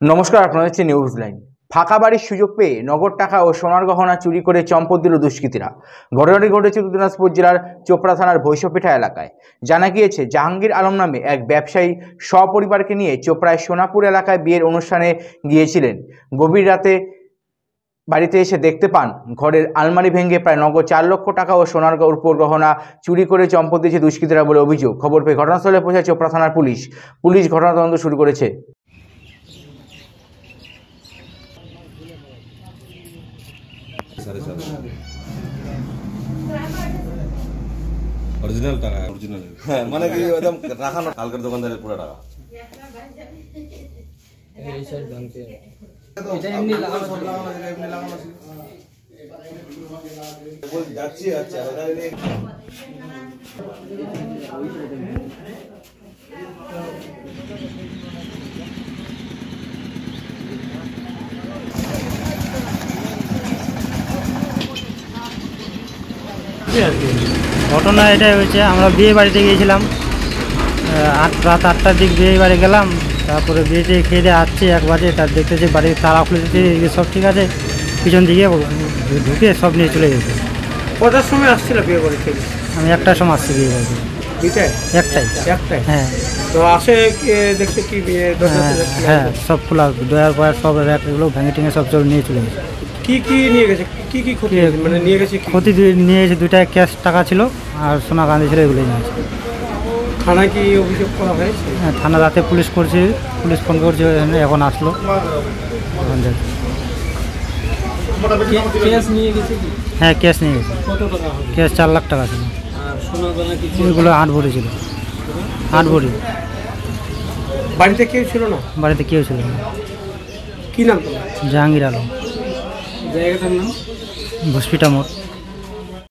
নমস্কার, আপনারা হচ্ছে নিউজ লাইন। ফাঁকা বাড়ির সুযোগ পেয়ে নগদ টাকা ও সোনার গহনা চুরি করে চম্পট দিল দুষ্কৃতীরা। ঘটনাটি ঘটেছে উত্তর দিনাজপুর জেলার চোপড়া থানার বৈশপেটা এলাকায়। জানা গিয়েছে, জাহাঙ্গীর আলম নামে এক ব্যবসায়ী সপরিবারকে নিয়ে চোপড়ায় সোনাপুর এলাকায় বিয়ের অনুষ্ঠানে গিয়েছিলেন। গভীর রাতে বাড়িতে এসে দেখতে পান ঘরের আলমারি ভেঙে প্রায় নগদ 4 লক্ষ টাকা ও সোনার উপর গহনা চুরি করে চম্পট দিয়েছে দুষ্কৃতীরা বলে অভিযোগ। খবর পেয়ে ঘটনাস্থলে পৌঁছায় চোপড়া থানার পুলিশ ঘটনা তদন্ত শুরু করেছে। অরিজিনাল টাকা, অরিজিনাল হ্যাঁ, মানে কি একদম রাখানো কালকের দোকানদারের পুরো টাকা। এই স্যার জানতে এটা এমনি লাগানো ছিল। বল যাচ্ছি আচ্ছা এটা নেই। ঘটনা এটাই হয়েছে, আমরা বিয়ে বাড়িতে গিয়েছিলাম। রাত 8টার দিক বিয়ে বাড়ি গেলাম। তারপরে বিয়েতে খেয়ে দিয়ে আসছি 1 বাজে। তার দেখতেছি বাড়ির তালা খুলে দিচ্ছে, সব ঠিক আছে। পিছন দিকে ঢুকে সব নিয়ে চলে গেছে। কটার সময় আসছিল বিয়ে বাড়ি থেকে? আমি 1টার সময় আসছি বিয়ে বাড়িতে। একটাই হ্যাঁ। তো আসে দেখছে কি বিয়ে? হ্যাঁ, সব খোলা, দয়ার পর সব র্যাকগুলো ভেঙে টেঙে সব নিয়ে চলে গেছে। কি নিয়ে গেছে? কি ক্ষতি মানে নিয়ে গেছে? ক্ষতি নিয়ে গেছে 2টা ক্যাশ টাকা ছিল আর সোনা গাঁধি ছিল, এগুলোই নিয়েছে। থানায় কি অভিযোগ করা হয়েছে? হ্যাঁ, থানা রাতে পুলিশ ফোন করছে, এখন আসলো। ক্যাশ নিয়ে গেছে? হ্যাঁ, ক্যাশ নিয়ে গেছে। কত টাকা? ক্যাশ 4 লাখ টাকা ছিল। আর সোনা দানা কি? ওইগুলো 8 ভরি ছিল। 8 ভরি। বাড়িতে কেউ ছিল না? বাড়িতে কেউ ছিল না। কি নাম তোমার? জাহাঙ্গীর আলম। জায়গাটার নাম? হসপিটাল মোড়।